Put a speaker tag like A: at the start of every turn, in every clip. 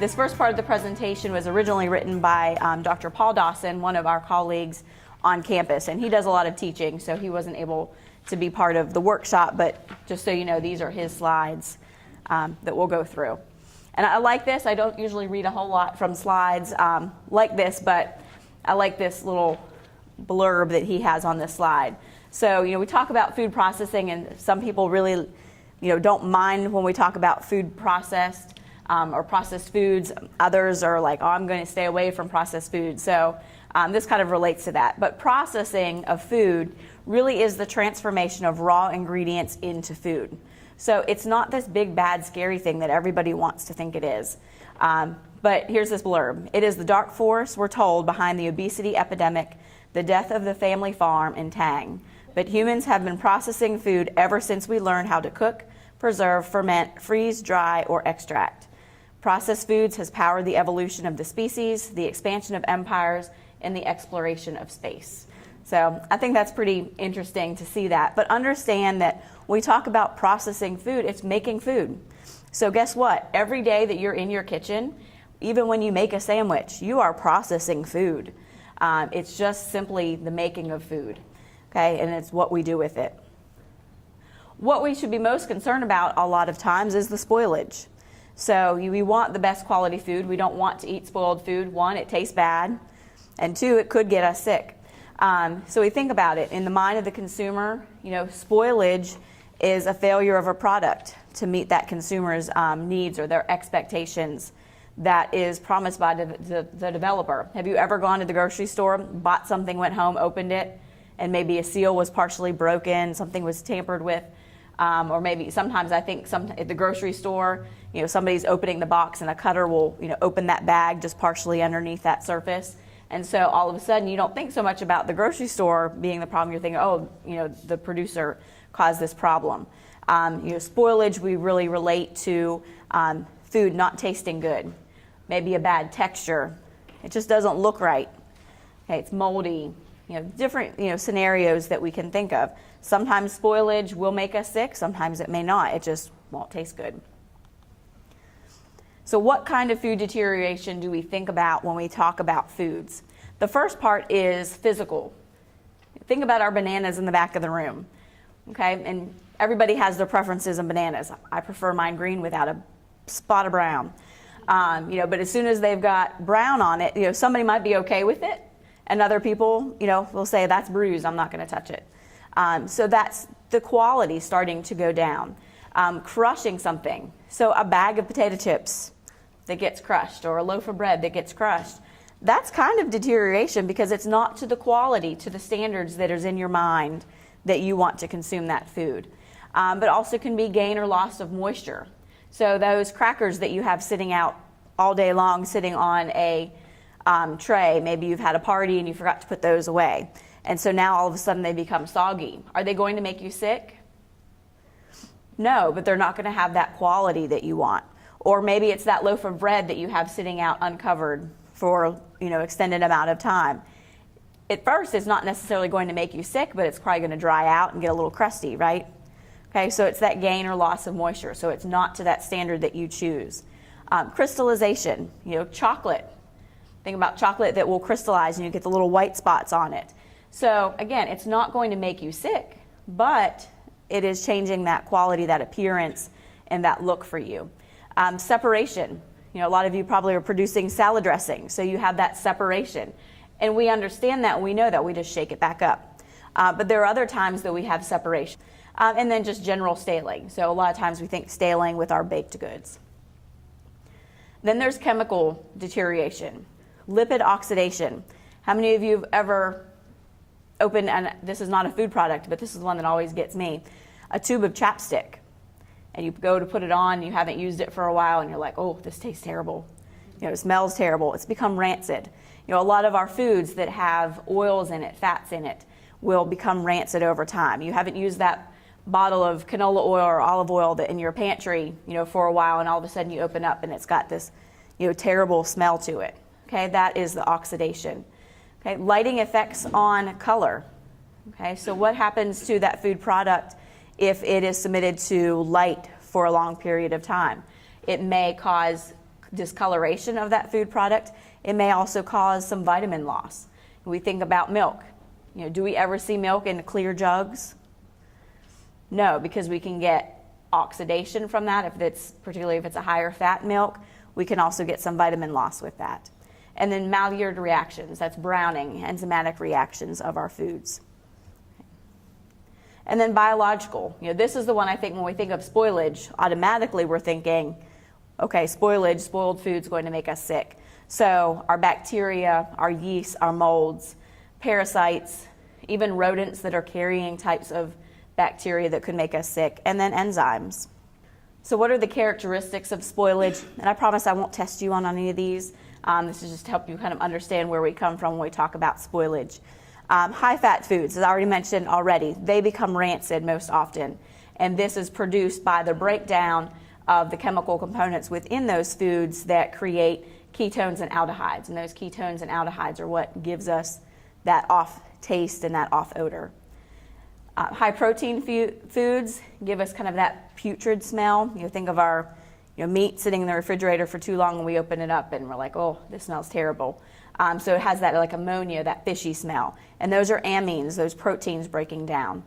A: This first part of the presentation was originally written by Dr. Paul Dawson, one of our colleagues on campus, and he does a lot of teaching, so he wasn't able to be part of the workshop, but just so you know, these are his slides that we'll go through. And I like this. I don't usually read a whole lot from slides like this, but I like this little blurb that he has on this slide. So, we talk about food processing, and some people really, don't mind when we talk about food processed or processed foods. Others are like, oh, I'm going to stay away from processed foods. So this kind of relates to that. But processing of food really is the transformation of raw ingredients into food. So it's not this big, bad, scary thing that everybody wants to think it is. But here's this blurb. It is the dark force, we're told, behind the obesity epidemic, the death of the family farm in Tang. But humans have been processing food ever since we learned how to cook, preserve, ferment, freeze, dry, or extract. Processed foods has powered the evolution of the species, the expansion of empires, and the exploration of space. So I think that's pretty interesting to see that. But understand that when we talk about processing food, it's making food. So guess what? Every day that you're in your kitchen, even when you make a sandwich, you are processing food. It's just simply the making of food, okay? And it's what we do with it. What we should be most concerned about a lot of times is the spoilage. So we want the best quality food. We don't want to eat spoiled food. One, it tastes bad. And two, it could get us sick. So we think about it. In the mind of the consumer, spoilage is a failure of a product to meet that consumer's needs or their expectations that is promised by the developer. Have you ever gone to the grocery store, bought something, went home, opened it, and maybe a seal was partially broken, something was tampered with, or maybe sometimes I think at the grocery store, somebody's opening the box and a cutter will, open that bag just partially underneath that surface. And so all of a sudden you don't think so much about the grocery store being the problem. You're thinking, oh, the producer caused this problem. Spoilage, we really relate to food not tasting good. Maybe a bad texture. It just doesn't look right. Okay, it's moldy. Different scenarios that we can think of. Sometimes spoilage will make us sick. Sometimes it may not. It just won't taste good. So what kind of food deterioration do we think about when we talk about foods? The first part is physical. Think about our bananas in the back of the room. Okay, and everybody has their preferences in bananas. I prefer mine green without a spot of brown. But as soon as they've got brown on it, somebody might be okay with it, and other people, will say that's bruised. I'm not going to touch it. So that's the quality starting to go down. Crushing something. So a bag of potato chips that gets crushed, or a loaf of bread that gets crushed. That's kind of deterioration because it's not to the quality, to the standards that is in your mind that you want to consume that food. But also can be gain or loss of moisture. So those crackers that you have sitting out all day long, sitting on a tray, maybe you've had a party and you forgot to put those away. And so now all of a sudden they become soggy. Are they going to make you sick? No, but they're not going to have that quality that you want. Or maybe it's that loaf of bread that you have sitting out uncovered for extended amount of time. At first, it's not necessarily going to make you sick, but it's probably going to dry out and get a little crusty, right? Okay, so it's that gain or loss of moisture. So it's not to that standard that you choose. Crystallization, chocolate. Think about chocolate that will crystallize and you get the little white spots on it. So again, it's not going to make you sick, but it is changing that quality, that appearance, and that look for you. Separation. A lot of you probably are producing salad dressing, so you have that separation. And we understand that, and we know that. We just shake it back up. But there are other times that we have separation. And then just general staling. So a lot of times we think staling with our baked goods. Then there's chemical deterioration. Lipid oxidation. How many of you have ever opened, and this is not a food product, but this is one that always gets me, a tube of chapstick. And you go to put it on, you haven't used it for a while, and you're like, oh, this tastes terrible. It smells terrible. It's become rancid. A lot of our foods that have oils in it, fats in it, will become rancid over time. You haven't used that bottle of canola oil or olive oil that in your pantry, for a while, and all of a sudden you open up and it's got this, terrible smell to it. Okay, that is the oxidation. Okay, lighting effects on color. Okay, so what happens to that food product if it is submitted to light for a long period of time? It may cause discoloration of that food product, it may also cause some vitamin loss. We think about milk. Do we ever see milk in clear jugs? No, because we can get oxidation from that, particularly if it's a higher fat milk. We can also get some vitamin loss with that. And then Maillard reactions, that's browning, enzymatic reactions of our foods. And then biological. This is the one I think when we think of spoilage, automatically we're thinking, okay, spoilage, spoiled food's going to make us sick. So our bacteria, our yeast, our molds, parasites, even rodents that are carrying types of bacteria that could make us sick, and then enzymes. So what are the characteristics of spoilage? And I promise I won't test you on any of these. This is just to help you kind of understand where we come from when we talk about spoilage. High-fat foods, as I already mentioned already, they become rancid most often. And this is produced by the breakdown of the chemical components within those foods that create ketones and aldehydes. And those ketones and aldehydes are what gives us that off taste and that off odor. High protein foods give us kind of that putrid smell. Think of our meat sitting in the refrigerator for too long and we open it up and we're like, oh, this smells terrible. So it has that like ammonia, that fishy smell. And those are amines, those proteins breaking down.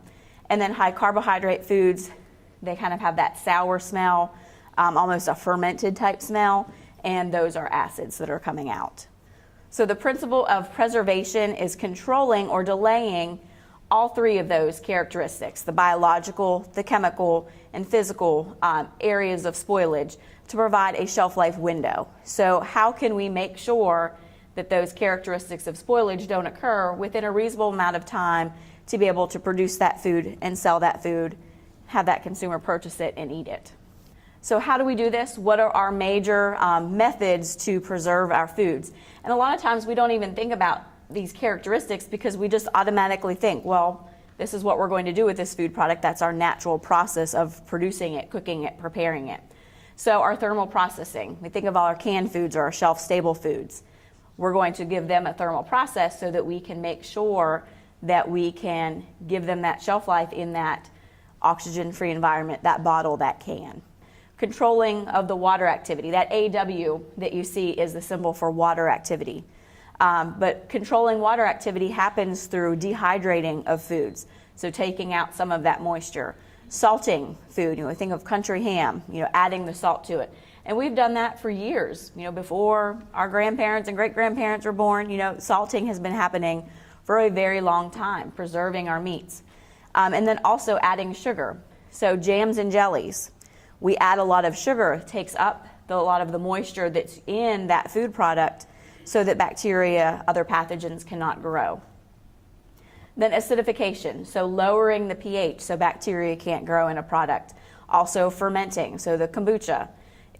A: And then high carbohydrate foods, they kind of have that sour smell, almost a fermented type smell, and those are acids that are coming out. So the principle of preservation is controlling or delaying all three of those characteristics, the biological, the chemical, and physical areas of spoilage, to provide a shelf life window. So how can we make sure that those characteristics of spoilage don't occur within a reasonable amount of time to be able to produce that food and sell that food, have that consumer purchase it and eat it? So how do we do this? What are our major methods to preserve our foods? And a lot of times we don't even think about these characteristics because we just automatically think, well, this is what we're going to do with this food product. That's our natural process of producing it, cooking it, preparing it. So our thermal processing, we think of all our canned foods or our shelf-stable foods. We're going to give them a thermal process so that we can make sure that we can give them that shelf life in that oxygen-free environment, that bottle, that can. Controlling of the water activity, that AW that you see is the symbol for water activity. But controlling water activity happens through dehydrating of foods, so taking out some of that moisture. Salting food, think of country ham, adding the salt to it. And we've done that for years, before our grandparents and great-grandparents were born. Salting has been happening for a very long time, preserving our meats. And then also adding sugar. So jams and jellies, we add a lot of sugar, it takes up a lot of the moisture that's in that food product, so that bacteria, other pathogens cannot grow. Then acidification, so lowering the pH so bacteria can't grow in a product. Also fermenting, so the kombucha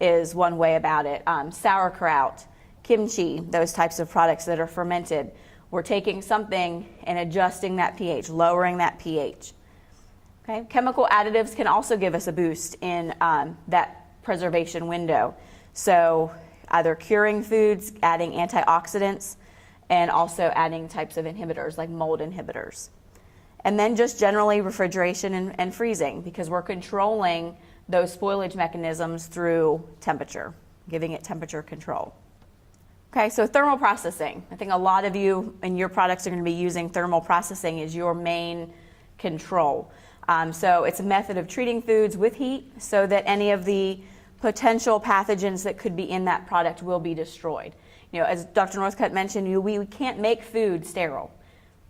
A: is one way about it. Sauerkraut, kimchi, those types of products that are fermented. We're taking something and adjusting that pH, lowering that pH. Okay? Chemical additives can also give us a boost in that preservation window. So either curing foods, adding antioxidants, and also adding types of inhibitors like mold inhibitors. And then just generally refrigeration and freezing, because we're controlling those spoilage mechanisms through temperature, giving it temperature control. Okay, so thermal processing. I think a lot of you and your products are going to be using thermal processing as your main control. So it's a method of treating foods with heat so that any of the potential pathogens that could be in that product will be destroyed. As Dr. Northcutt mentioned, we can't make food sterile.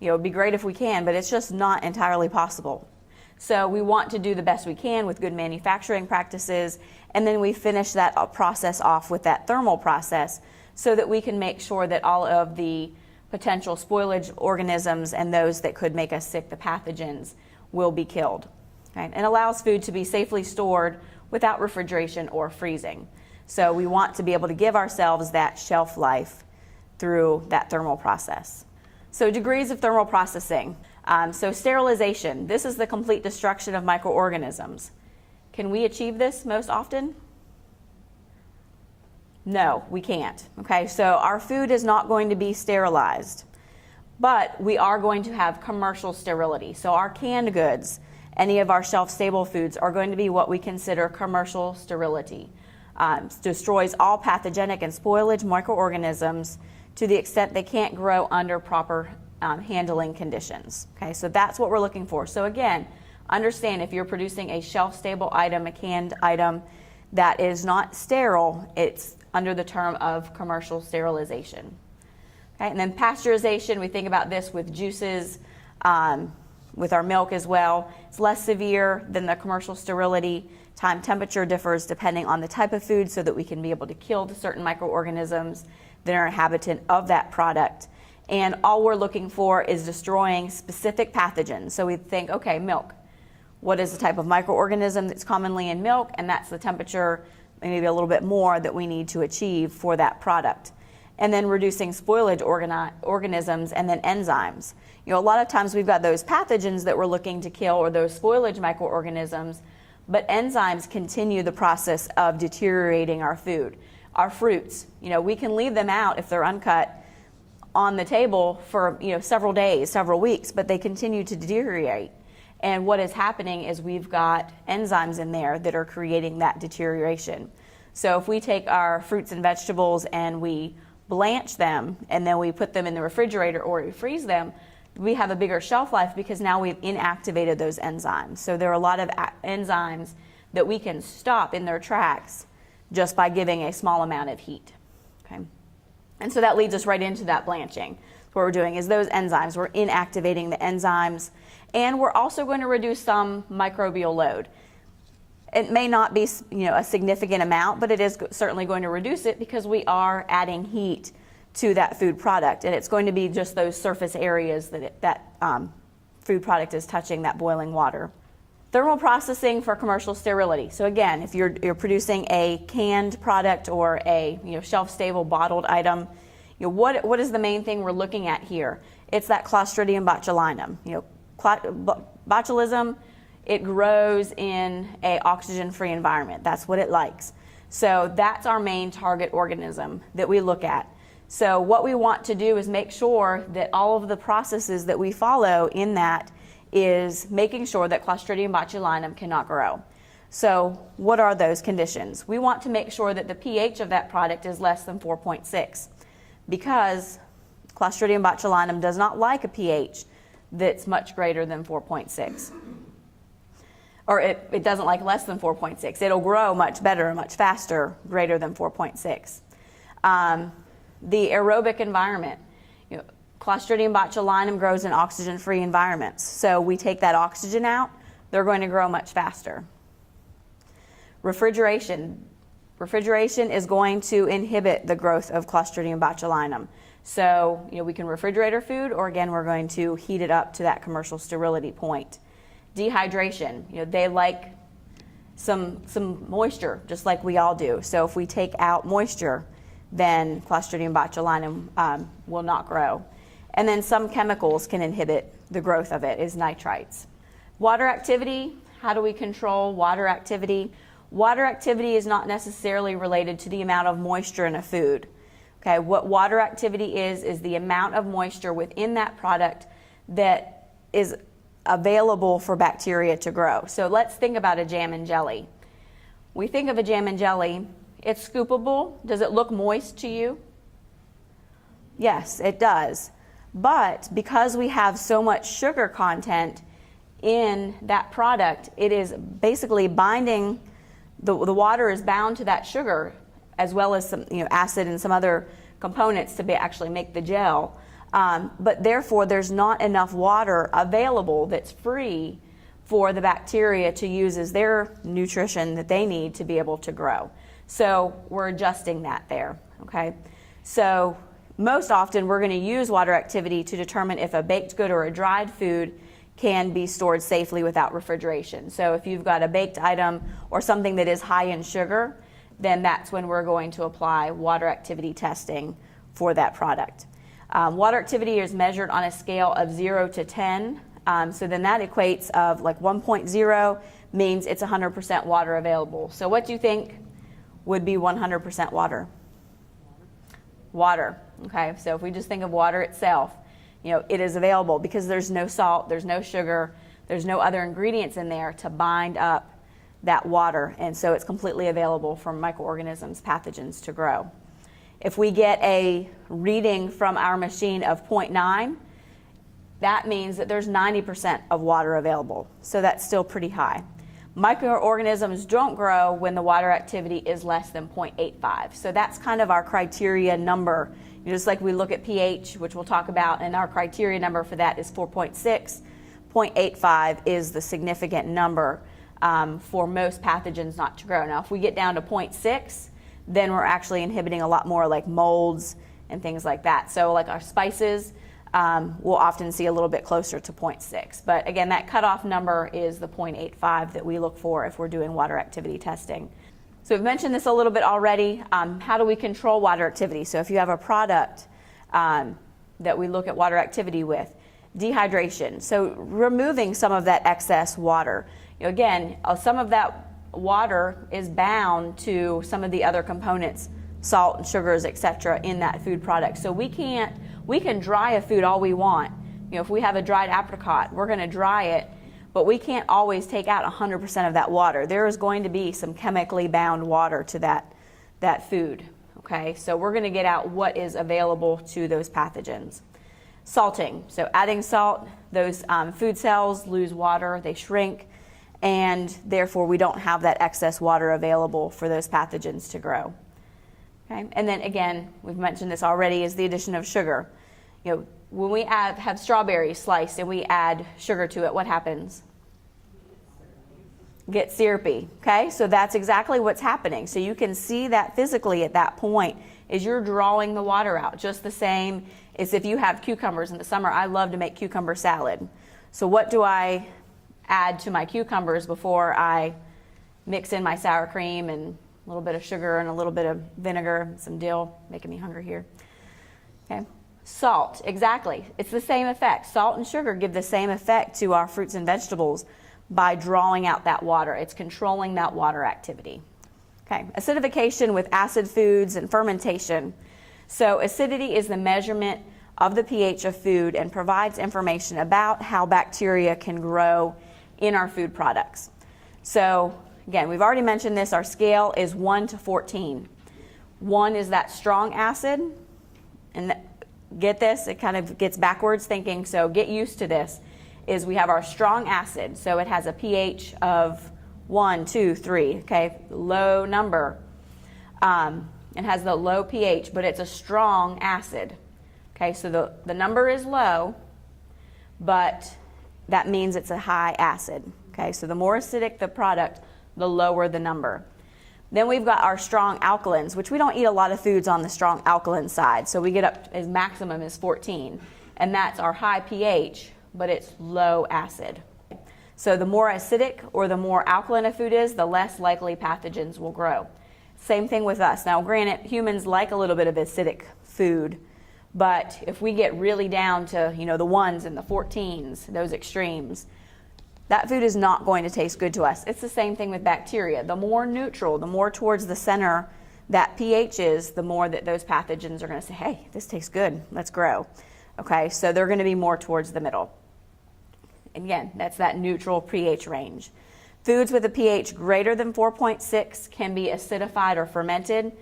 A: It'd be great if we can, but it's just not entirely possible. So we want to do the best we can with good manufacturing practices, and then we finish that process off with that thermal process so that we can make sure that all of the potential spoilage organisms and those that could make us sick, the pathogens, will be killed. Okay? And allows food to be safely stored without refrigeration or freezing. So we want to be able to give ourselves that shelf life through that thermal process. So degrees of thermal processing. So sterilization, this is the complete destruction of microorganisms. Can we achieve this most often? No, we can't. Okay, so our food is not going to be sterilized, but we are going to have commercial sterility. So our canned goods, any of our shelf-stable foods are going to be what we consider commercial sterility. destroys all pathogenic and spoilage microorganisms to the extent they can't grow under proper handling conditions. Okay, so that's what we're looking for. So again, understand if you're producing a shelf-stable item, a canned item that is not sterile, it's under the term of commercial sterilization. Okay, and then pasteurization, we think about this with juices, with our milk as well. It's less severe than the commercial sterility. Time temperature differs depending on the type of food so that we can be able to kill the certain microorganisms that are inhabitant of that product. And all we're looking for is destroying specific pathogens. So we think, okay, milk. What is the type of microorganism that's commonly in milk? And that's the temperature, maybe a little bit more, that we need to achieve for that product. And then reducing spoilage organisms and then enzymes. You know, a lot of times we've got those pathogens that we're looking to kill or those spoilage microorganisms, but enzymes continue the process of deteriorating our food. Our fruits, you know, we can leave them out if they're uncut on the table for, you know, several days, several weeks, but they continue to deteriorate. And what is happening is we've got enzymes in there that are creating that deterioration. So if we take our fruits and vegetables and we blanch them and then we put them in the refrigerator or we freeze them, we have a bigger shelf life because now we've inactivated those enzymes. So there are a lot of enzymes that we can stop in their tracks just by giving a small amount of heat. Okay? And so that leads us right into that blanching. What we're doing is those enzymes, we're inactivating the enzymes, and we're also going to reduce some microbial load. It may not be, you know, a significant amount, but it is certainly going to reduce it because we are adding heat to that food product, and it's going to be just those surface areas that food product is touching, that boiling water. Thermal processing for commercial sterility. So again, if you're producing a canned product or a, you know, shelf-stable bottled item, you know, what is the main thing we're looking at here? It's that Clostridium botulinum. You know, botulism, it grows in a oxygen-free environment. That's what it likes. So that's our main target organism that we look at. So what we want to do is make sure that all of the processes that we follow in that is making sure that Clostridium botulinum cannot grow. So what are those conditions? We want to make sure that the pH of that product is less than 4.6 because Clostridium botulinum does not like a pH that's much greater than 4.6. Or it doesn't like less than 4.6. It'll grow much better, much faster, greater than 4.6. The aerobic environment. You know, Clostridium botulinum grows in oxygen-free environments. So we take that oxygen out, they're going to grow much faster. Refrigeration. Refrigeration is going to inhibit the growth of Clostridium botulinum. So, you know, we can refrigerate our food, or again, we're going to heat it up to that commercial sterility point. Dehydration. You know, they like some moisture, just like we all do. So if we take out moisture, then Clostridium botulinum will not grow. And then some chemicals can inhibit the growth of it, is nitrites. Water activity, how do we control water activity? Water activity is not necessarily related to the amount of moisture in a food. Okay, what water activity is the amount of moisture within that product that is available for bacteria to grow. So let's think about a jam and jelly. We think of a jam and jelly, it's scoopable. Does it look moist to you? Yes, it does. But because we have so much sugar content in that product, it is basically binding, the water is bound to that sugar as well as some, you know, acid and some other components to actually make the gel. But therefore, there's not enough water available that's free for the bacteria to use as their nutrition that they need to be able to grow. So we're adjusting that there, okay? So most often we're going to use water activity to determine if a baked good or a dried food can be stored safely without refrigeration. So if you've got a baked item or something that is high in sugar, then that's when we're going to apply water activity testing for that product. Water activity is measured on a scale of 0 to 10. So then that equates of like 1.0 means it's 100% water available. So what do you think would be 100% water? Water. Okay, so if we just think of water itself, you know, it is available because there's no salt, there's no sugar, there's no other ingredients in there to bind up that water, and so it's completely available for microorganisms, pathogens to grow. If we get a reading from our machine of 0.9, that means that there's 90% of water available, so that's still pretty high. Microorganisms don't grow when the water activity is less than 0.85, so that's kind of our criteria number. Just like we look at pH, which we'll talk about, and our criteria number for that is 4.6. 0.85 is the significant number for most pathogens not to grow. Now, if we get down to 0.6, then we're actually inhibiting a lot more like molds and things like that. So like our spices, we'll often see a little bit closer to 0.6. But again, that cutoff number is the 0.85 that we look for if we're doing water activity testing. So we've mentioned this a little bit already. How do we control water activity? So if you have a product that we look at water activity with, dehydration, so removing some of that excess water. Again, some of that water is bound to some of the other components, salt and sugars, etc., in that food product. So we can dry a food all we want. If we have a dried apricot, we're going to dry it, but we can't always take out 100% of that water. There is going to be some chemically bound water to that food. Okay, so we're going to get out what is available to those pathogens. Salting, so adding salt, those food cells lose water, they shrink, and therefore we don't have that excess water available for those pathogens to grow. Okay, and then again, we've mentioned this already, is the addition of sugar. When we have strawberries sliced and we add sugar to it, what happens? Get syrupy. Okay, so that's exactly what's happening. So you can see that physically at that point is you're drawing the water out. Just the same as if you have cucumbers in the summer. I love to make cucumber salad. So what do I add to my cucumbers before I mix in my sour cream and a little bit of sugar and a little bit of vinegar, some dill, making me hungry here. Okay. Salt, exactly. It's the same effect. Salt and sugar give the same effect to our fruits and vegetables by drawing out that water. It's controlling that water activity. Okay. Acidification with acid foods and fermentation. So acidity is the measurement of the pH of food and provides information about how bacteria can grow in our food products. So again, we've already mentioned this. Our scale is 1 to 14. 1 is that strong acid, and get this, it kind of gets backwards thinking, so get used to this, is we have our strong acid, so it has a pH of 1, 2, 3, okay, low number. It has the low pH, but it's a strong acid. Okay, so the number is low, but that means it's a high acid. Okay, so the more acidic the product, the lower the number. Then we've got our strong alkalins, which we don't eat a lot of foods on the strong alkaline side. So we get up as maximum is 14, and that's our high pH, but it's low acid. So the more acidic or the more alkaline a food is, the less likely pathogens will grow. Same thing with us. Now, granted, humans like a little bit of acidic food, but if we get really down to, the 1s and the 14s, those extremes, that food is not going to taste good to us. It's the same thing with bacteria. The more neutral, the more towards the center that pH is, the more that those pathogens are going to say, hey, this tastes good, let's grow. Okay, so they're going to be more towards the middle. Again, that's that neutral pH range. Foods with a pH greater than 4.6 can be acidified or fermented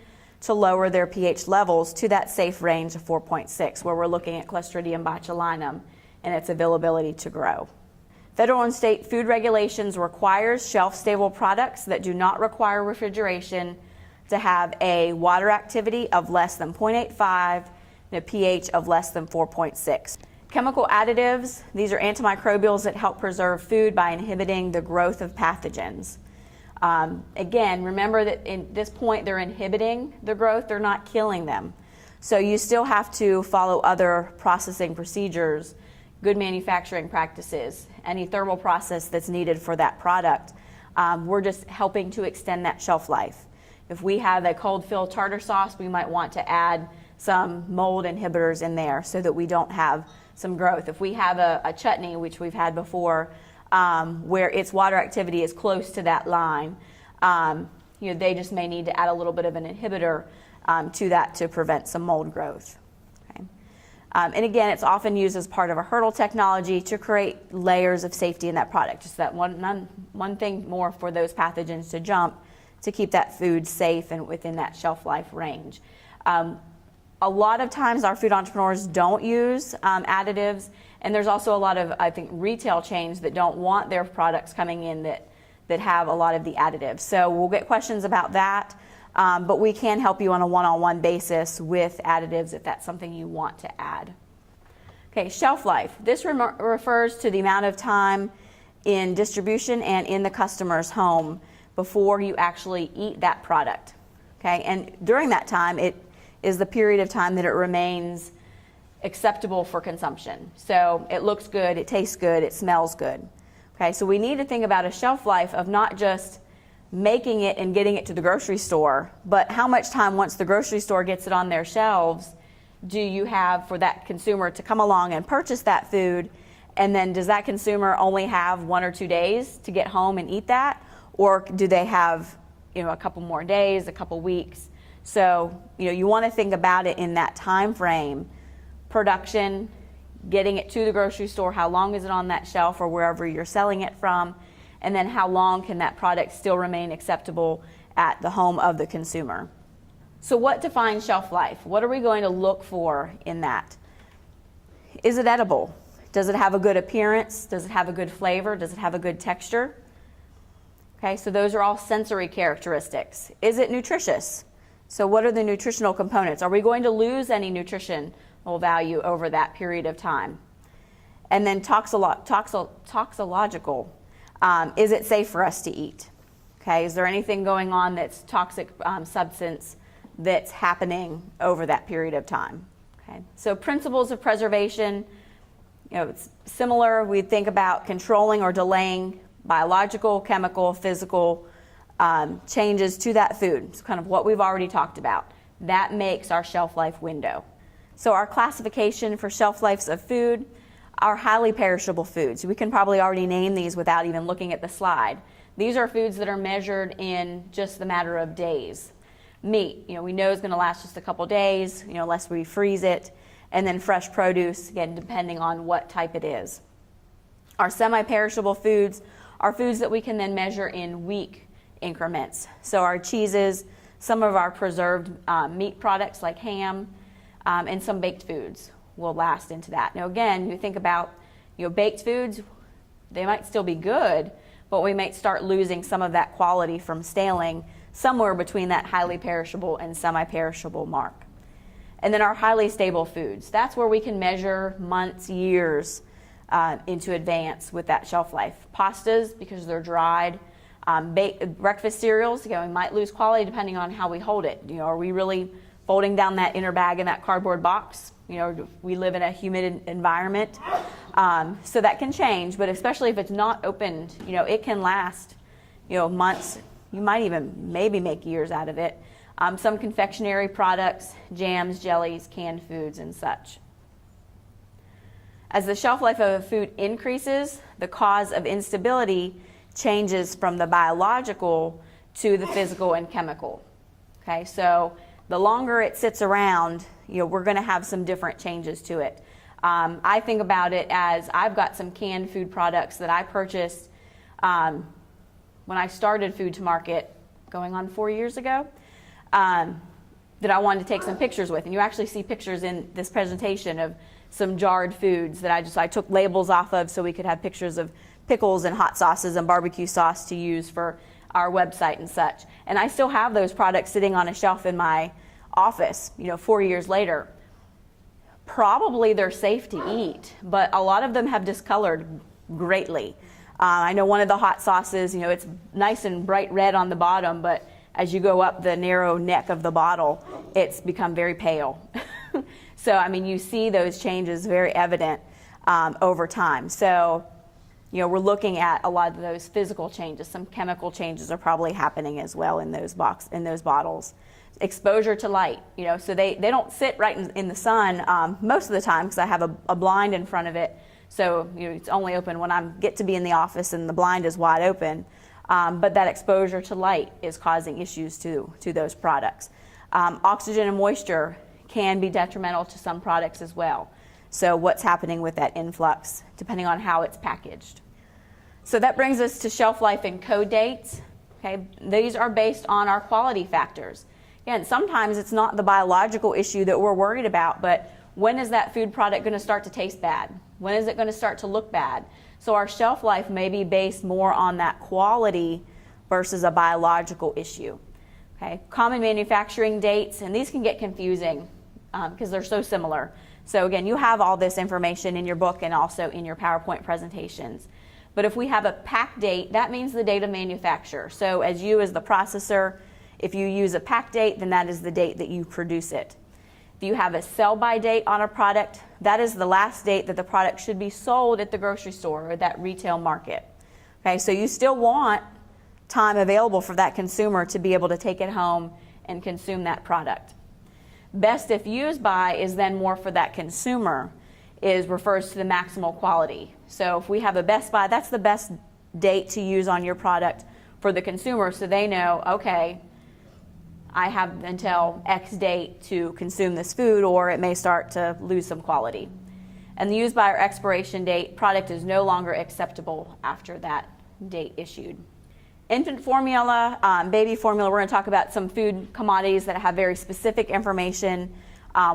A: to lower their pH levels to that safe range of 4.6, where we're looking at Clostridium botulinum and its availability to grow. Federal and state food regulations requires shelf-stable products that do not require refrigeration to have a water activity of less than 0.85 and a pH of less than 4.6. Chemical additives, these are antimicrobials that help preserve food by inhibiting the growth of pathogens. Again, remember that in this point they're inhibiting the growth, they're not killing them. So you still have to follow other processing procedures, good manufacturing practices, any thermal process that's needed for that product. We're just helping to extend that shelf life. If we have a cold fill tartar sauce, we might want to add some mold inhibitors in there so that we don't have some growth. If we have a chutney, which we've had before, where its water activity is close to that line, they just may need to add a little bit of an inhibitor to that to prevent some mold growth. Okay. And again, it's often used as part of a hurdle technology to create layers of safety in that product. Just that one thing more for those pathogens to jump to keep that food safe and within that shelf life range. A lot of times our food entrepreneurs don't use additives, and there's also a lot of, I think, retail chains that don't want their products coming in that have a lot of the additives. So we'll get questions about that, but we can help you on a one-on-one basis with additives if that's something you want to add. Okay, shelf life. This refers to the amount of time in distribution and in the customer's home before you actually eat that product. Okay, and during that time, it is the period of time that it remains acceptable for consumption. So it looks good, it tastes good, it smells good. Okay, so we need to think about a shelf life of not just making it and getting it to the grocery store, but how much time once the grocery store gets it on their shelves do you have for that consumer to come along and purchase that food, and then does that consumer only have 1 or 2 days to get home and eat that, or do they have a couple more days, a couple weeks? So you want to think about it in that time frame: production, getting it to the grocery store, how long is it on that shelf or wherever you're selling it from, and then how long can that product still remain acceptable at the home of the consumer. So what defines shelf life? What are we going to look for in that? Is it edible? Does it have a good appearance? Does it have a good flavor? Does it have a good texture? Okay, so those are all sensory characteristics. Is it nutritious? So what are the nutritional components? Are we going to lose any nutritional value over that period of time? And then toxological. Is it safe for us to eat? Okay, is there anything going on that's toxic substance that's happening over that period of time? Okay, so principles of preservation, it's similar. We think about controlling or delaying biological, chemical, physical changes to that food. It's kind of what we've already talked about. That makes our shelf life window. So our classification for shelf lives of food are highly perishable foods. We can probably already name these without even looking at the slide. These are foods that are measured in just the matter of days. Meat, we know is going to last just a couple days, unless we freeze it. And then fresh produce, again, depending on what type it is. Our semi-perishable foods are foods that we can then measure in week increments. So our cheeses, some of our preserved meat products like ham, and some baked foods will last into that. Now again, you think about baked foods, they might still be good, but we might start losing some of that quality from staling somewhere between that highly perishable and semi-perishable mark. And then our highly stable foods, that's where we can measure months, years into advance with that shelf life. Pastas, because they're dried. Breakfast cereals, we might lose quality depending on how we hold it. Are we really folding down that inner bag in that cardboard box? We live in a humid environment, so that can change. But especially if it's not opened, it can last, months. You might even maybe make years out of it. Some confectionery products, jams, jellies, canned foods, and such. As the shelf life of a food increases, the cause of instability changes from the biological to the physical and chemical. Okay, so the longer it sits around, we're going to have some different changes to it. I think about it as I've got some canned food products that I purchased when I started Food to Market going on 4 years ago, that I wanted to take some pictures with. And you actually see pictures in this presentation of some jarred foods that I took labels off of so we could have pictures of pickles and hot sauces and barbecue sauce to use for our website and such. And I still have those products sitting on a shelf in my office, 4 years later. Probably they're safe to eat, but a lot of them have discolored greatly. I know one of the hot sauces, it's nice and bright red on the bottom, but as you go up the narrow neck of the bottle, it's become very pale. So, you see those changes very evident over time. So, we're looking at a lot of those physical changes. Some chemical changes are probably happening as well in those bottles. Exposure to light, so they don't sit right in the sun most of the time because I have a blind in front of it. So it's only open when I get to be in the office and the blind is wide open. But that exposure to light is causing issues to those products. Oxygen and moisture can be detrimental to some products as well. So what's happening with that influx, depending on how it's packaged. So that brings us to shelf life and code dates. Okay, these are based on our quality factors. Again, sometimes it's not the biological issue that we're worried about, but when is that food product going to start to taste bad? When is it going to start to look bad? So our shelf life may be based more on that quality versus a biological issue. Okay, common manufacturing dates, and these can get confusing because they're so similar. So again, you have all this information in your book and also in your PowerPoint presentations. But if we have a pack date, that means the date of manufacture. So as the processor, if you use a pack date, then that is the date that you produce it. If you have a sell-by date on a product, that is the last date that the product should be sold at the grocery store or that retail market. Okay, so you still want time available for that consumer to be able to take it home and consume that product. Best if used by is then more for that consumer, refers to the maximal quality. So if we have a best by, that's the best date to use on your product for the consumer, so they know, okay, I have until X date to consume this food, or it may start to lose some quality. And the use by or expiration date, product is no longer acceptable after that date issued. Infant formula, baby formula, we're going to talk about some food commodities that have very specific information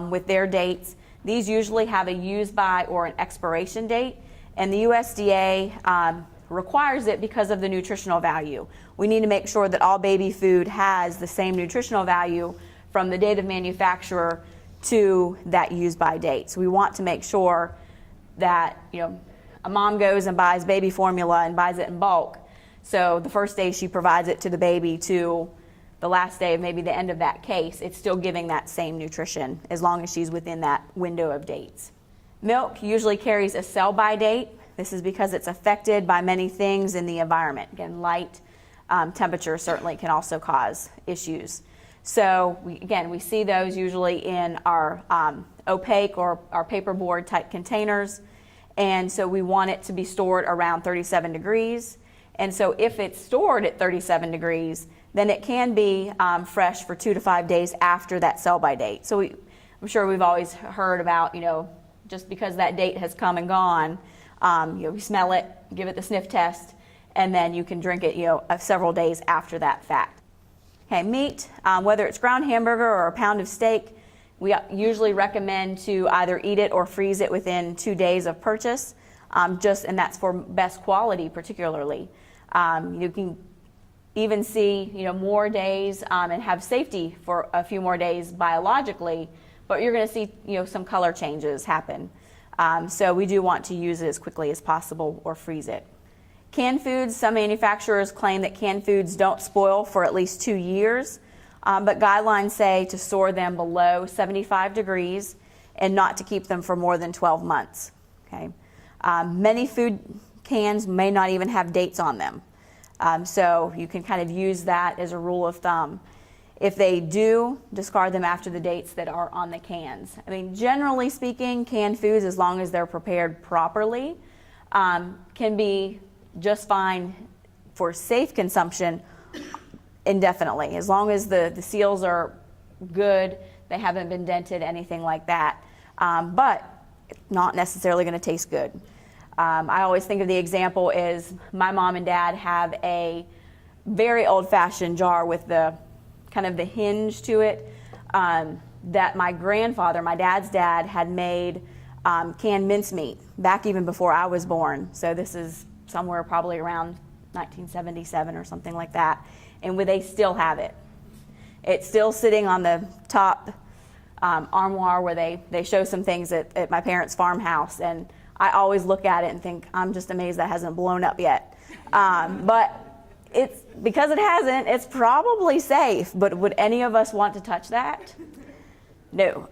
A: with their dates. These usually have a use by or an expiration date, and the USDA requires it because of the nutritional value. We need to make sure that all baby food has the same nutritional value from the date of manufacturer to that use by date. So we want to make sure that a mom goes and buys baby formula and buys it in bulk. So the first day she provides it to the baby to the last day of maybe the end of that case, it's still giving that same nutrition as long as she's within that window of dates. Milk usually carries a sell-by date. This is because it's affected by many things in the environment. Again, light, temperature certainly can also cause issues. So we see those usually in our opaque or our paperboard type containers. And so we want it to be stored around 37 degrees. And so if it's stored at 37 degrees, then it can be fresh for 2 to 5 days after that sell-by date. So I'm sure we've always heard about, just because that date has come and gone, you smell it, give it the sniff test, and then you can drink it, several days after that fact. Okay, meat, whether it's ground hamburger or a pound of steak, we usually recommend to either eat it or freeze it within 2 days of purchase, and that's for best quality particularly. You can even see more days and have safety for a few more days biologically, but you're going to see some color changes happen. So we do want to use it as quickly as possible or freeze it. Canned foods, some manufacturers claim that canned foods don't spoil for at least 2 years, but guidelines say to store them below 75 degrees and not to keep them for more than 12 months. Okay. Many food cans may not even have dates on them. So you can kind of use that as a rule of thumb. If they do, discard them after the dates that are on the cans. I mean, generally speaking, canned foods, as long as they're prepared properly, can be just fine for safe consumption indefinitely. As long as the seals are good, they haven't been dented, anything like that. But not necessarily going to taste good. I always think of the example is my mom and dad have a very old-fashioned jar with the kind of the hinge to it that my grandfather, my dad's dad, had made canned mincemeat back even before I was born. So this is somewhere probably around 1977 or something like that. And they still have it. It's still sitting on the top armoire where they show some things at my parents' farmhouse. And I always look at it and think, I'm just amazed that hasn't blown up yet. But it's because it hasn't, it's probably safe. But would any of us want to touch that? No.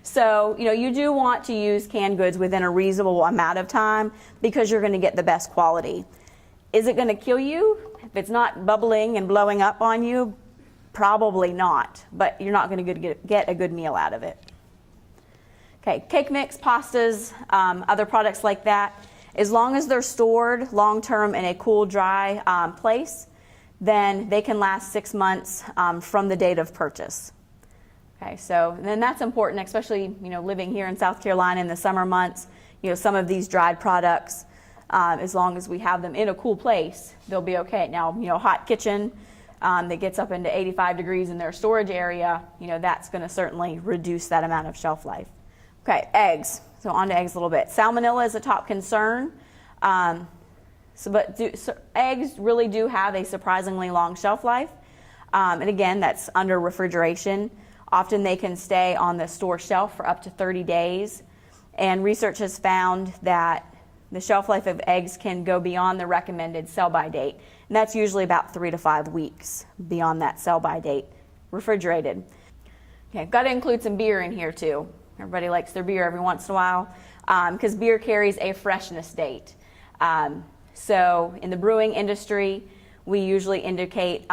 A: So, you do want to use canned goods within a reasonable amount of time because you're going to get the best quality. Is it going to kill you? If it's not bubbling and blowing up on you, probably not. But you're not going to get a good meal out of it. Okay, cake mix, pastas, other products like that. As long as they're stored long-term in a cool, dry place, then they can last 6 months from the date of purchase. Okay, so and then that's important, especially living here in South Carolina in the summer months. Some of these dried products, as long as we have them in a cool place, they'll be okay. Now, hot kitchen that gets up into 85 degrees in their storage area, that's going to certainly reduce that amount of shelf life. Okay, eggs. So on to eggs a little bit. Salmonella is a top concern. Eggs really do have a surprisingly long shelf life. And again, that's under refrigeration. Often they can stay on the store shelf for up to 30 days. And research has found that the shelf life of eggs can go beyond the recommended sell-by date. And that's usually about 3 to 5 weeks beyond that sell-by date, refrigerated. Okay, got to include some beer in here too. Everybody likes their beer every once in a while because beer carries a freshness date. So in the brewing industry, we usually indicate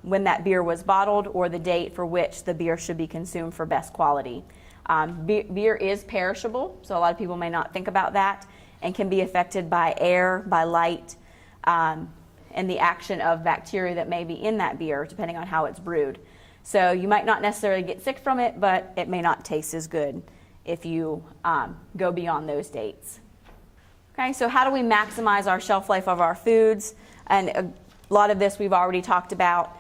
A: when that beer was bottled or the date for which the beer should be consumed for best quality. Beer is perishable, so a lot of people may not think about that, and can be affected by air, by light, and the action of bacteria that may be in that beer, depending on how it's brewed. So you might not necessarily get sick from it, but it may not taste as good if you go beyond those dates. Okay, so how do we maximize our shelf life of our foods? And a lot of this we've already talked about,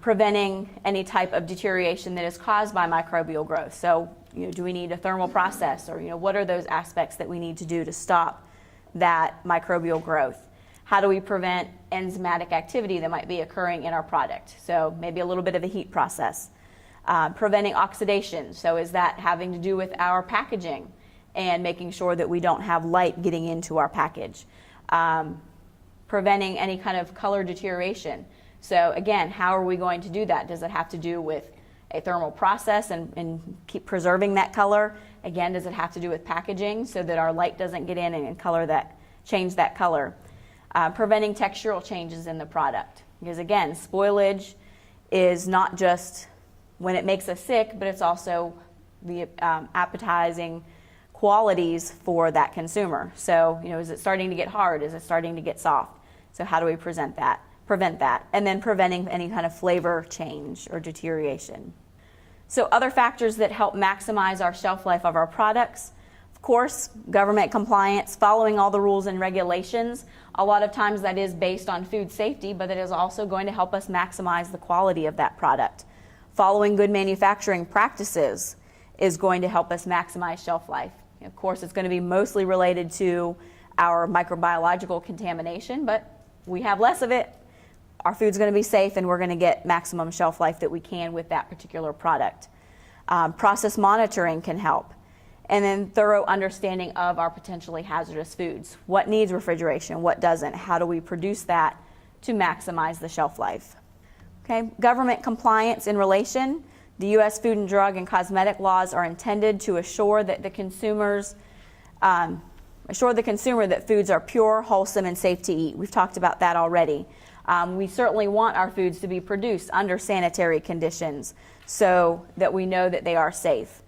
A: preventing any type of deterioration that is caused by microbial growth. So, do we need a thermal process, or what are those aspects that we need to do to stop that microbial growth? How do we prevent enzymatic activity that might be occurring in our product? So maybe a little bit of a heat process. Preventing oxidation. So is that having to do with our packaging and making sure that we don't have light getting into our package? Preventing any kind of color deterioration. So again, how are we going to do that? Does it have to do with a thermal process and keep preserving that color? Again, does it have to do with packaging so that our light doesn't get in and change that color? Preventing textural changes in the product. Because again, spoilage is not just when it makes us sick, but it's also the appetizing qualities for that consumer. So, is it starting to get hard? Is it starting to get soft? So how do we prevent that? And then preventing any kind of flavor change or deterioration. So other factors that help maximize our shelf life of our products, of course, government compliance, following all the rules and regulations. A lot of times that is based on food safety, but it is also going to help us maximize the quality of that product. Following good manufacturing practices is going to help us maximize shelf life. Of course, it's going to be mostly related to our microbiological contamination, but we have less of it. Our food's going to be safe, and we're going to get maximum shelf life that we can with that particular product. Process monitoring can help. And then thorough understanding of our potentially hazardous foods. What needs refrigeration? What doesn't? How do we produce that to maximize the shelf life? Okay, government compliance in relation. The U.S. Food and Drug and Cosmetic laws are intended to assure that the consumer that foods are pure, wholesome, and safe to eat. We've talked about that already. We certainly want our foods to be produced under sanitary conditions so that we know that they are safe.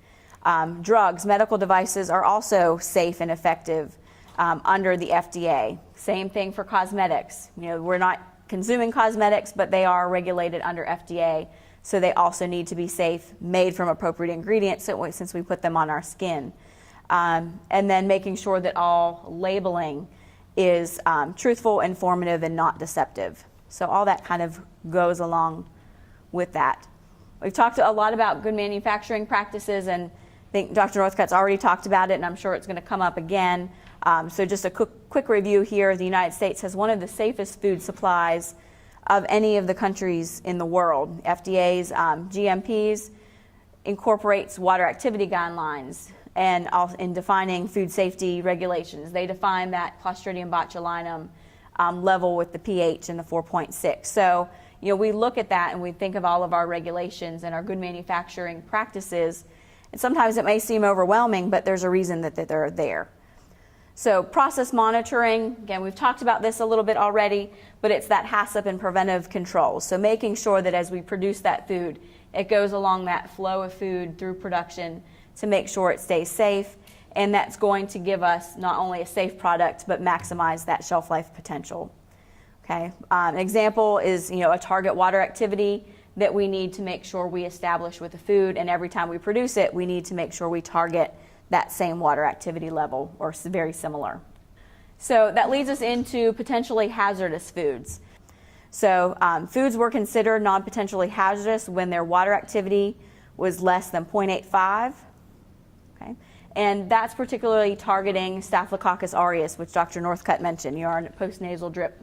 A: Drugs, medical devices are also safe and effective under the FDA. Same thing for cosmetics. We're not consuming cosmetics, but they are regulated under FDA, so they also need to be safe, made from appropriate ingredients since we put them on our skin. And then making sure that all labeling is truthful, informative, and not deceptive. So all that kind of goes along with that. We've talked a lot about good manufacturing practices, and I think Dr. Northcutt's already talked about it, and I'm sure it's going to come up again. So just a quick review here. The United States has one of the safest food supplies of any of the countries in the world. FDA's GMPs incorporates water activity guidelines and in defining food safety regulations. They define that Clostridium botulinum level with the pH in the 4.6. So, we look at that and we think of all of our regulations and our good manufacturing practices. And sometimes it may seem overwhelming, but there's a reason that they're there. So process monitoring, again, we've talked about this a little bit already, but it's that HACCP and preventive controls. So making sure that as we produce that food, it goes along that flow of food through production to make sure it stays safe. And that's going to give us not only a safe product, but maximize that shelf life potential. Okay. An example is, a target water activity that we need to make sure we establish with the food, and every time we produce it, we need to make sure we target that same water activity level or very similar. So that leads us into potentially hazardous foods. So foods were considered non-potentially hazardous when their water activity was less than 0.85. Okay? And that's particularly targeting Staphylococcus aureus, which Dr. Northcutt mentioned. Our postnasal drip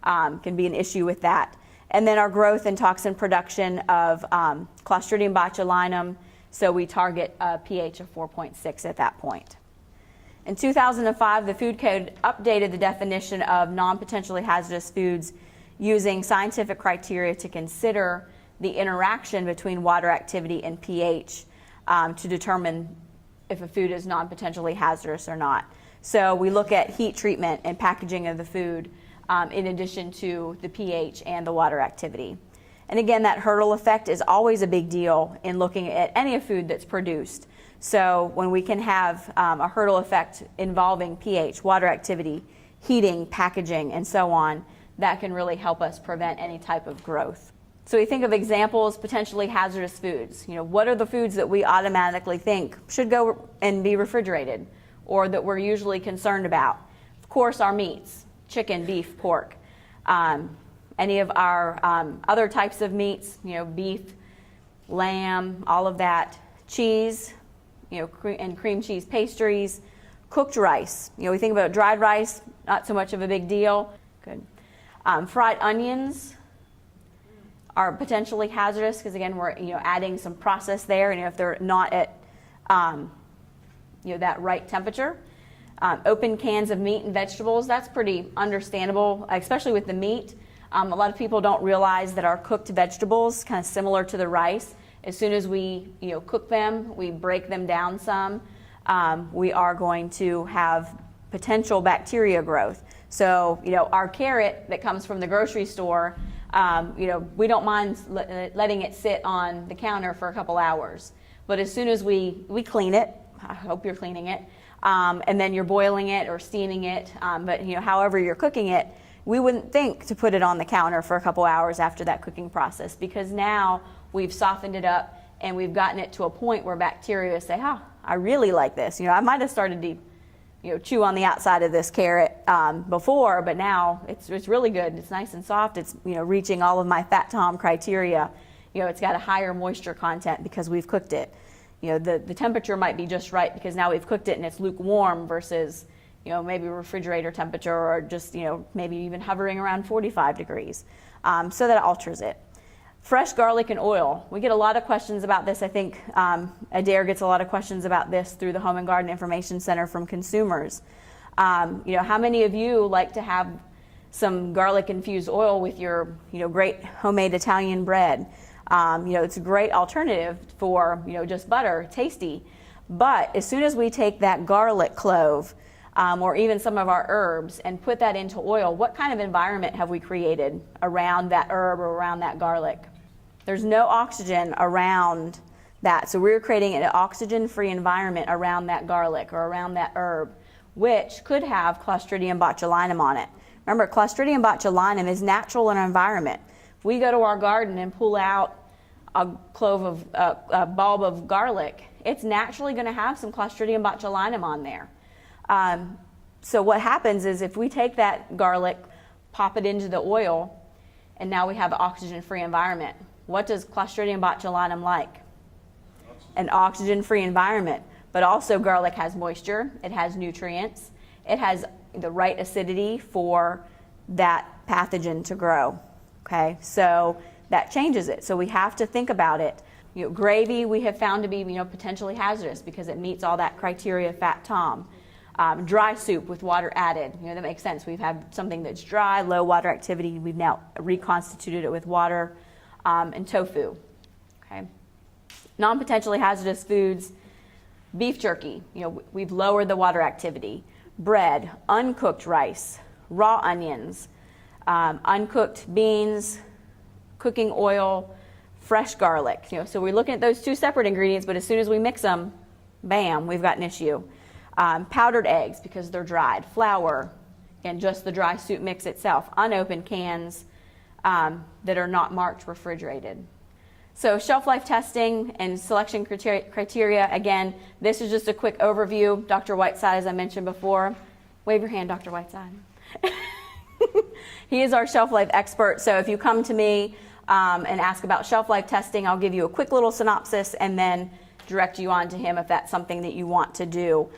A: can be an issue with that. And then our growth and toxin production of Clostridium botulinum, so we target a pH of 4.6 at that point. In 2005, the Food Code updated the definition of non-potentially hazardous foods using scientific criteria to consider the interaction between water activity and pH to determine if a food is non-potentially hazardous or not. So we look at heat treatment and packaging of the food in addition to the pH and the water activity. And again, that hurdle effect is always a big deal in looking at any food that's produced. So when we can have a hurdle effect involving pH, water activity, heating, packaging, and so on, that can really help us prevent any type of growth. So we think of examples, potentially hazardous foods. What are the foods that we automatically think should go and be refrigerated, or that we're usually concerned about? Of course, our meats, chicken, beef, pork. Any of our other types of meats, beef, lamb, all of that. Cheese, and cream cheese pastries. Cooked rice. We think about dried rice, not so much of a big deal. Good. Fried onions are potentially hazardous because, again, we're adding some process there, and if they're not at that right temperature. Open cans of meat and vegetables, that's pretty understandable, especially with the meat. A lot of people don't realize that our cooked vegetables, kind of similar to the rice, as soon as we cook them, we break them down some, we are going to have potential bacteria growth. So, our carrot that comes from the grocery store, we don't mind letting it sit on the counter for a couple hours. But as soon as we clean it, I hope you're cleaning it, and then you're boiling it or steaming it, but however you're cooking it, we wouldn't think to put it on the counter for a couple hours after that cooking process, because now we've softened it up and we've gotten it to a point where bacteria say, I really like this. I might have started to chew on the outside of this carrot before, but now it's really good. It's nice and soft. It's reaching all of my Fat Tom criteria. It's got a higher moisture content because we've cooked it. The temperature might be just right because now we've cooked it and it's lukewarm versus maybe refrigerator temperature, or just maybe even hovering around 45 degrees. So that alters it. Fresh garlic and oil. We get a lot of questions about this. I think Adair gets a lot of questions about this through the Home and Garden Information Center from consumers. How many of you like to have some garlic infused oil with your great homemade Italian bread? It's a great alternative for just butter, tasty. But as soon as we take that garlic clove, or even some of our herbs, and put that into oil, what kind of environment have we created around that herb or around that garlic? There's no oxygen around that. So we're creating an oxygen-free environment around that garlic or around that herb, which could have Clostridium botulinum on it. Remember, Clostridium botulinum is natural in our environment. If we go to our garden and pull out a bulb of garlic, it's naturally going to have some Clostridium botulinum on there. So what happens is if we take that garlic, pop it into the oil, and now we have an oxygen-free environment. What does Clostridium botulinum like? An oxygen-free environment. But also garlic has moisture, it has nutrients, it has the right acidity for that pathogen to grow. Okay, so that changes it. So we have to think about it. Gravy we have found to be potentially hazardous because it meets all that criteria of Fat Tom. Dry soup with water added, that makes sense. We've had something that's dry, low water activity. We've now reconstituted it with water. And tofu. Okay. Non-potentially hazardous foods, beef jerky. We've lowered the water activity. Bread, uncooked rice, raw onions, uncooked beans, cooking oil, fresh garlic. So we're looking at those two separate ingredients, but as soon as we mix them, bam, we've got an issue. Powdered eggs because they're dried. Flour, and just the dry soup mix itself. Unopened cans that are not marked refrigerated. So shelf life testing and selection criteria, again, this is just a quick overview. Dr. Whiteside, as I mentioned before, wave your hand, Dr. Whiteside. He is our shelf life expert, so if you come to me and ask about shelf life testing, I'll give you a quick little synopsis and then direct you on to him if that's something that you want to do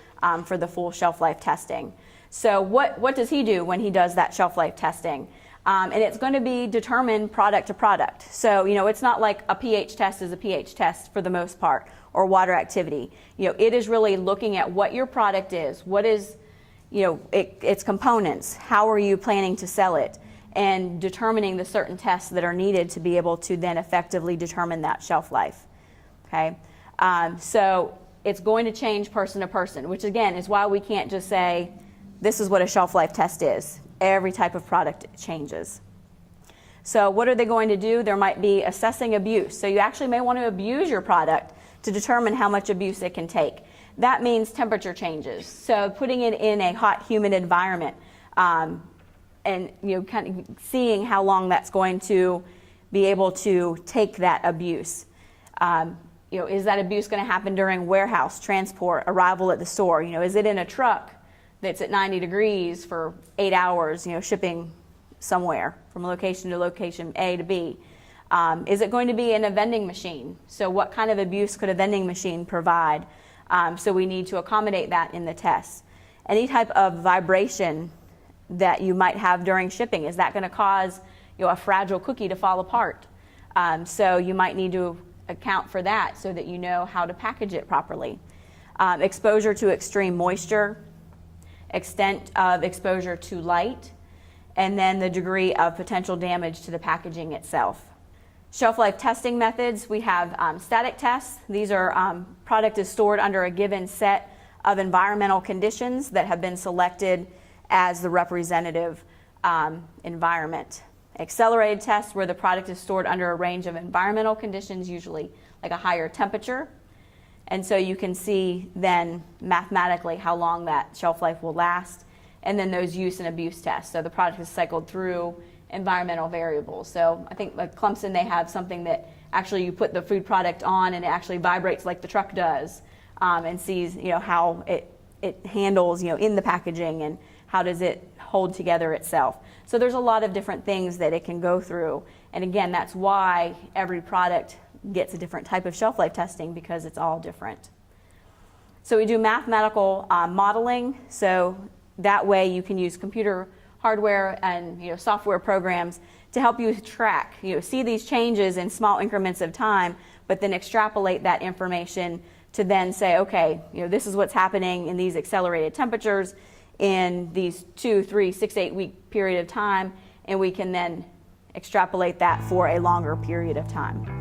A: for the full shelf life testing. So what does he do when he does that shelf life testing? And it's going to be determined product to product. So, it's not like a pH test is a pH test for the most part, or water activity. It is really looking at what your product is, what is, its components, how are you planning to sell it, and determining the certain tests that are needed to be able to then effectively determine that shelf life. Okay, so it's going to change person to person, which again is why we can't just say this is what a shelf life test is. Every type of product changes. So what are they going to do? There might be assessing abuse. So you actually may want to abuse your product to determine how much abuse it can take. That means temperature changes. So putting it in a hot, humid environment and kind of seeing how long that's going to be able to take that abuse. Is that abuse going to happen during warehouse, transport, arrival at the store? Is it in a truck that's at 90 degrees for 8 hours, shipping somewhere from location to location A to B? Is it going to be in a vending machine? So what kind of abuse could a vending machine provide? So we need to accommodate that in the test. Any type of vibration that you might have during shipping, is that going to cause a fragile cookie to fall apart? So you might need to account for that so that you know how to package it properly. Exposure to extreme moisture, extent of exposure to light, and then the degree of potential damage to the packaging itself. Shelf life testing methods, we have static tests. These are product is stored under a given set of environmental conditions that have been selected as the representative environment. Accelerated tests, where the product is stored under a range of environmental conditions, usually like a higher temperature. And so you can see then mathematically how long that shelf life will last. And then those use and abuse tests. So the product is cycled through environmental variables. So I think like Clemson, they have something that actually you put the food product on and it actually vibrates like the truck does, and sees how it handles in the packaging and how does it hold together itself. So there's a lot of different things that it can go through. And again, that's why every product gets a different type of shelf life testing, because it's all different. So we do mathematical modeling. So that way you can use computer hardware and software programs to help you track, see these changes in small increments of time, but then extrapolate that information to then say, okay, this is what's happening in these accelerated temperatures in these 2, 3, 6, 8 week period of time, and we can then extrapolate that for a longer period of time.